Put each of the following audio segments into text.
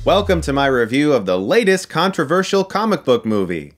Welcome to my review of the latest controversial comic book movie.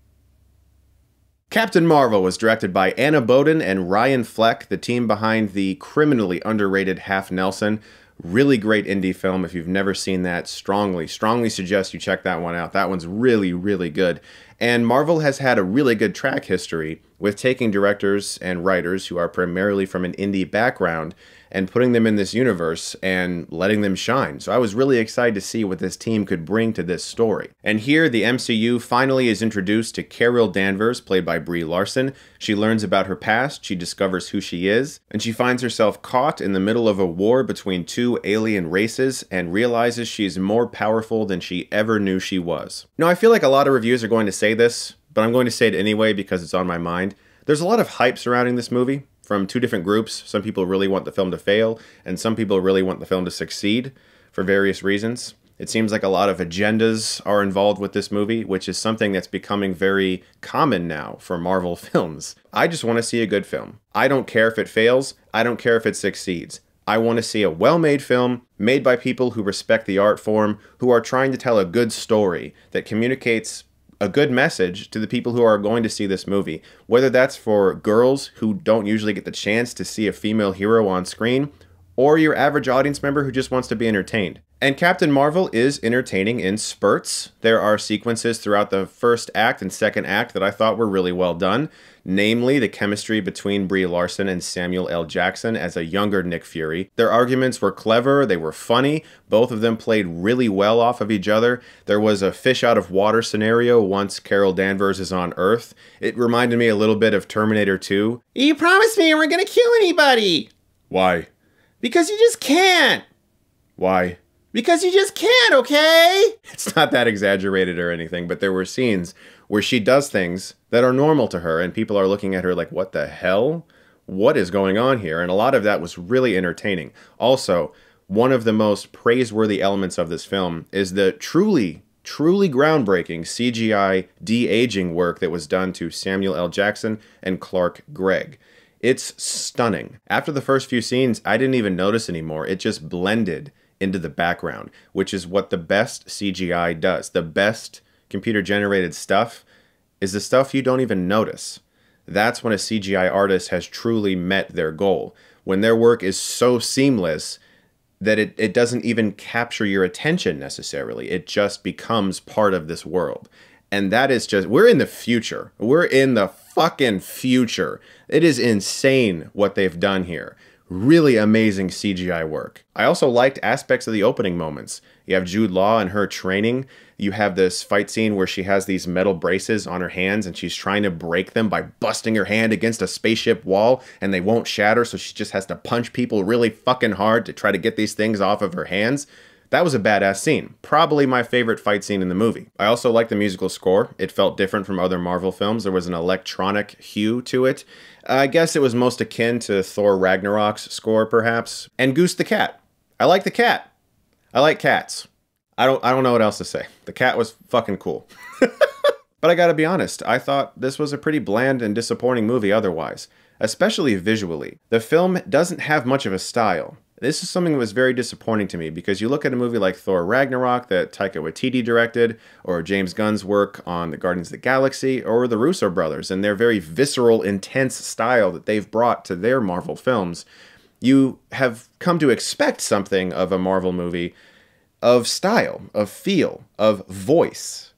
Captain Marvel was directed by Anna Boden and Ryan Fleck, the team behind the criminally underrated Half Nelson. Really great indie film. If you've never seen that, strongly suggest you check that one out. That one's really good. And Marvel has had a really good track history with taking directors and writers who are primarily from an indie background and putting them in this universe and letting them shine. So I was really excited to see what this team could bring to this story. And here, the MCU finally is introduced to Carol Danvers, played by Brie Larson. She learns about her past, she discovers who she is, and she finds herself caught in the middle of a war between two alien races and realizes she's more powerful than she ever knew she was. Now, I feel like a lot of reviews are going to say this, but I'm going to say it anyway because it's on my mind. There's a lot of hype surrounding this movie from two different groups. Some people really want the film to fail, and some people really want the film to succeed for various reasons. It seems like a lot of agendas are involved with this movie, which is something that's becoming very common now for Marvel films. I just want to see a good film. I don't care if it fails. I don't care if it succeeds. I want to see a well-made film made by people who respect the art form, who are trying to tell a good story that communicates a good message to the people who are going to see this movie, whether that's for girls who don't usually get the chance to see a female hero on screen, or your average audience member who just wants to be entertained. And Captain Marvel is entertaining in spurts. There are sequences throughout the first act and second act that I thought were really well done, namely the chemistry between Brie Larson and Samuel L. Jackson as a younger Nick Fury. Their arguments were clever, they were funny, both of them played really well off of each other. There was a fish out of water scenario once Carol Danvers is on Earth. It reminded me a little bit of Terminator 2. You promised me you weren't gonna kill anybody! Why? Because you just can't! Why? Because you just can't, okay? It's not that exaggerated or anything, but there were scenes where she does things that are normal to her, and people are looking at her like, what the hell? What is going on here? And a lot of that was really entertaining. Also, one of the most praiseworthy elements of this film is the truly groundbreaking CGI de-aging work that was done to Samuel L. Jackson and Clark Gregg. It's stunning. After the first few scenes, I didn't even notice anymore. It just blended into the background, which is what the best CGI does. The best computer-generated stuff is the stuff you don't even notice. That's when a CGI artist has truly met their goal. When their work is so seamless that it doesn't even capture your attention necessarily. It just becomes part of this world. And that is just, we're in the future. We're in the fucking future. It is insane what they've done here. Really amazing CGI work. I also liked aspects of the opening moments. You have Jude Law and her training. You have this fight scene where she has these metal braces on her hands and she's trying to break them by busting her hand against a spaceship wall and they won't shatter, so she just has to punch people really fucking hard to try to get these things off of her hands. That was a badass scene. Probably my favorite fight scene in the movie. I also liked the musical score. It felt different from other Marvel films. There was an electronic hue to it. I guess it was most akin to Thor Ragnarok's score, perhaps. And Goose the cat. I like the cat. I like cats. I don't know what else to say. The cat was fucking cool. But I gotta be honest, I thought this was a pretty bland and disappointing movie otherwise, especially visually. The film doesn't have much of a style. This is something that was very disappointing to me because you look at a movie like Thor Ragnarok that Taika Waititi directed, or James Gunn's work on the Guardians of the Galaxy, or the Russo brothers and their very visceral, intense style that they've brought to their Marvel films. You have come to expect something of a Marvel movie of style, of feel, of voice.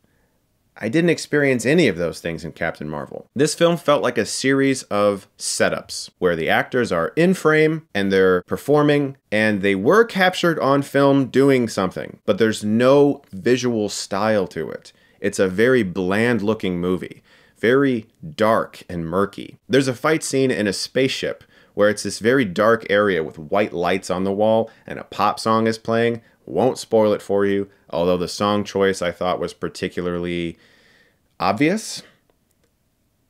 I didn't experience any of those things in Captain Marvel. This film felt like a series of setups where the actors are in frame and they're performing and they were captured on film doing something, but there's no visual style to it. It's a very bland looking movie, very dark and murky. There's a fight scene in a spaceship where it's this very dark area with white lights on the wall and a pop song is playing. Won't spoil it for you, although the song choice I thought was particularly obvious.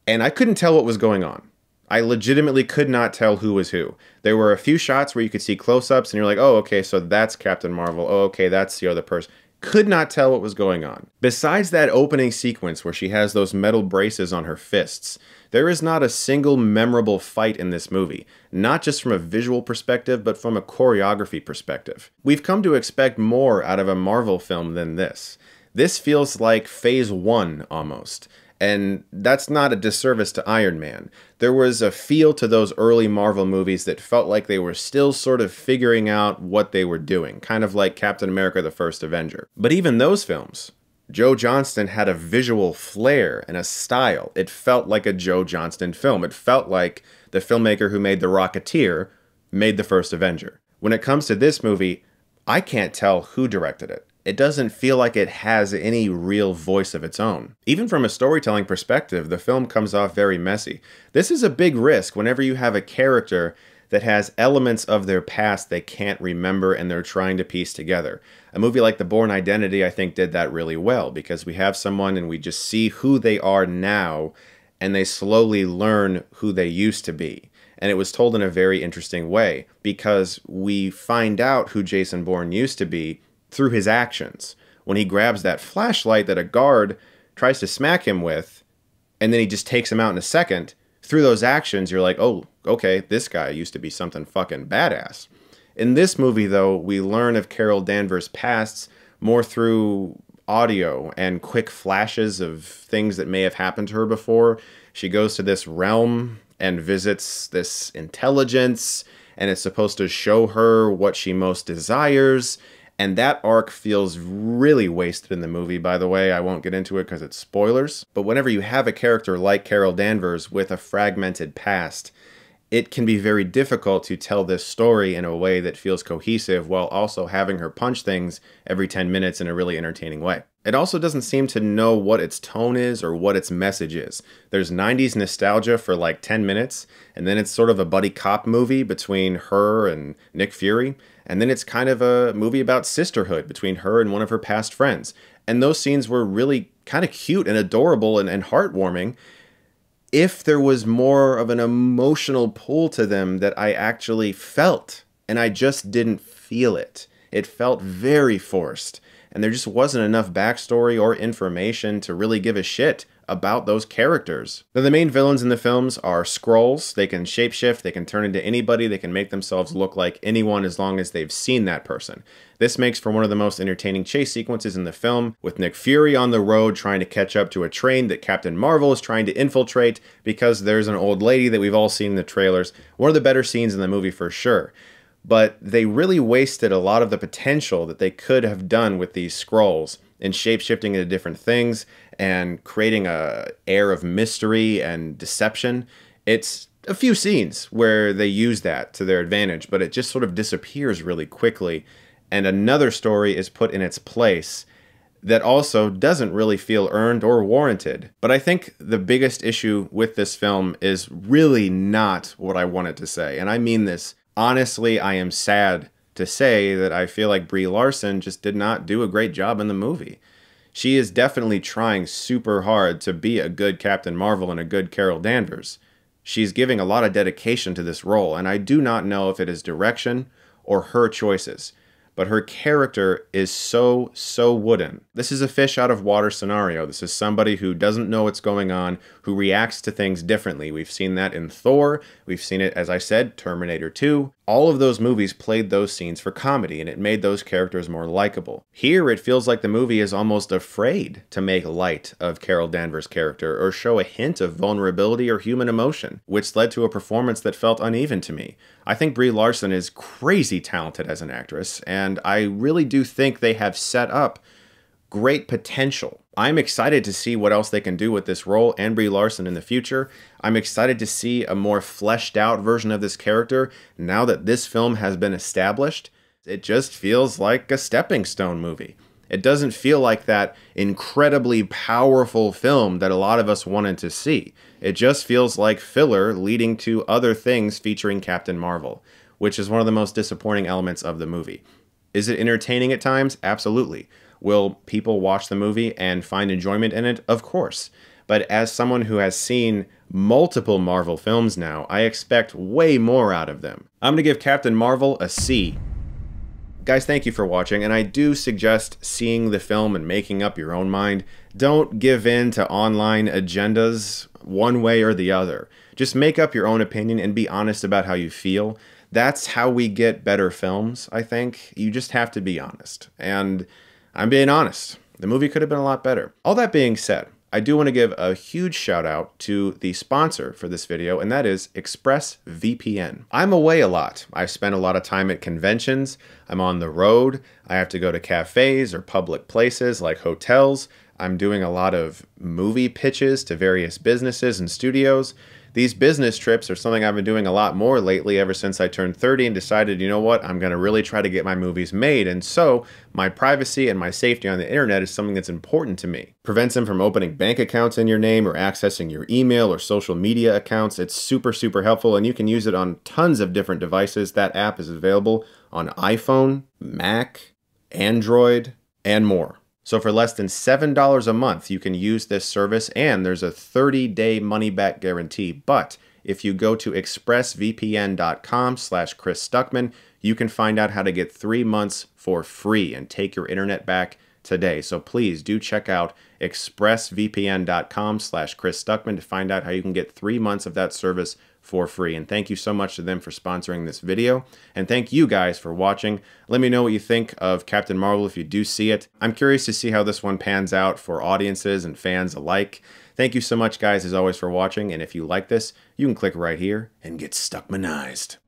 And I couldn't tell what was going on. I legitimately could not tell who was who. There were a few shots where you could see close-ups and you're like, oh, okay, so that's Captain Marvel. Oh, okay, that's the other person. Could not tell what was going on. Besides that opening sequence where she has those metal braces on her fists, there is not a single memorable fight in this movie, not just from a visual perspective, but from a choreography perspective. We've come to expect more out of a Marvel film than this. This feels like Phase 1 almost. And that's not a disservice to Iron Man. There was a feel to those early Marvel movies that felt like they were still sort of figuring out what they were doing, kind of like Captain America: The First Avenger. But even those films, Joe Johnston had a visual flair and a style. It felt like a Joe Johnston film. It felt like the filmmaker who made The Rocketeer made The First Avenger. When it comes to this movie, I can't tell who directed it. It doesn't feel like it has any real voice of its own. Even from a storytelling perspective, the film comes off very messy. This is a big risk whenever you have a character that has elements of their past they can't remember and they're trying to piece together. A movie like The Bourne Identity, I think, did that really well because we have someone and we just see who they are now and they slowly learn who they used to be. And it was told in a very interesting way because we find out who Jason Bourne used to be through his actions. When he grabs that flashlight that a guard tries to smack him with, and then he just takes him out in a second, through those actions, you're like, oh, okay, this guy used to be something fucking badass. In this movie, though, we learn of Carol Danvers' pasts more through audio and quick flashes of things that may have happened to her before. She goes to this realm and visits this intelligence, and it's supposed to show her what she most desires. And that arc feels really wasted in the movie, by the way. I won't get into it because it's spoilers. But whenever you have a character like Carol Danvers with a fragmented past, it can be very difficult to tell this story in a way that feels cohesive while also having her punch things every 10 minutes in a really entertaining way. It also doesn't seem to know what its tone is or what its message is. There's 90s nostalgia for like 10 minutes, and then it's sort of a buddy cop movie between her and Nick Fury, and then it's kind of a movie about sisterhood between her and one of her past friends. And those scenes were really kind of cute and adorable and heartwarming if there was more of an emotional pull to them that I actually felt, and I just didn't feel it. It felt very forced. And there just wasn't enough backstory or information to really give a shit about those characters. Now, the main villains in the films are Skrulls. They can shapeshift, they can turn into anybody, they can make themselves look like anyone as long as they've seen that person. This makes for one of the most entertaining chase sequences in the film, with Nick Fury on the road trying to catch up to a train that Captain Marvel is trying to infiltrate because there's an old lady that we've all seen in the trailers. One of the better scenes in the movie for sure. But they really wasted a lot of the potential that they could have done with these Skrulls in shape-shifting into different things and creating a air of mystery and deception. It's a few scenes where they use that to their advantage, but it just sort of disappears really quickly, and another story is put in its place that also doesn't really feel earned or warranted. But I think the biggest issue with this film is really not what I wanted to say, and I mean this honestly. I am sad to say that I feel like Brie Larson just did not do a great job in the movie. She is definitely trying super hard to be a good Captain Marvel and a good Carol Danvers. She's giving a lot of dedication to this role, and I do not know if it is direction or her choices. But her character is so wooden. This is a fish out of water scenario. This is somebody who doesn't know what's going on, who reacts to things differently. We've seen that in Thor. We've seen it, as I said, Terminator 2. All of those movies played those scenes for comedy, and it made those characters more likable. Here, it feels like the movie is almost afraid to make light of Carol Danvers' character or show a hint of vulnerability or human emotion, which led to a performance that felt uneven to me. I think Brie Larson is crazy talented as an actress, and I really do think they have set up great potential. I'm excited to see what else they can do with this role and Brie Larson in the future. I'm excited to see a more fleshed out version of this character now that this film has been established. It just feels like a stepping stone movie. It doesn't feel like that incredibly powerful film that a lot of us wanted to see. It just feels like filler leading to other things featuring Captain Marvel, which is one of the most disappointing elements of the movie. Is it entertaining at times? Absolutely. Will people watch the movie and find enjoyment in it? Of course. But as someone who has seen multiple Marvel films now, I expect way more out of them. I'm going to give Captain Marvel a C. Guys, thank you for watching, and I do suggest seeing the film and making up your own mind. Don't give in to online agendas one way or the other. Just make up your own opinion and be honest about how you feel. That's how we get better films, I think. You just have to be honest. And I'm being honest. The movie could have been a lot better. All that being said, I do want to give a huge shout out to the sponsor for this video, and that is Expressvpn. I'm away a lot. I spend a lot of time at conventions. I'm on the road. I have to go to cafes or public places like hotels. I'm doing a lot of movie pitches to various businesses and studios. These business trips are something I've been doing a lot more lately ever since I turned 30 and decided, you know what, I'm going to really try to get my movies made. And so my privacy and my safety on the internet is something that's important to me. Prevents them from opening bank accounts in your name or accessing your email or social media accounts. It's super, super helpful, and you can use it on tons of different devices. That app is available on iPhone, Mac, Android, and more. So for less than $7 a month, you can use this service, and there's a 30-day money-back guarantee. But if you go to expressvpn.com/Chris Stuckmann, you can find out how to get 3 months for free and take your internet back today. So please do check out expressvpn.com/Chris Stuckmann to find out how you can get 3 months of that service for free. And thank you so much to them for sponsoring this video. And thank you guys for watching. Let me know what you think of Captain Marvel if you do see it. I'm curious to see how this one pans out for audiences and fans alike. Thank you so much, guys, as always, for watching. And if you like this, you can click right here and get Stuckmanized.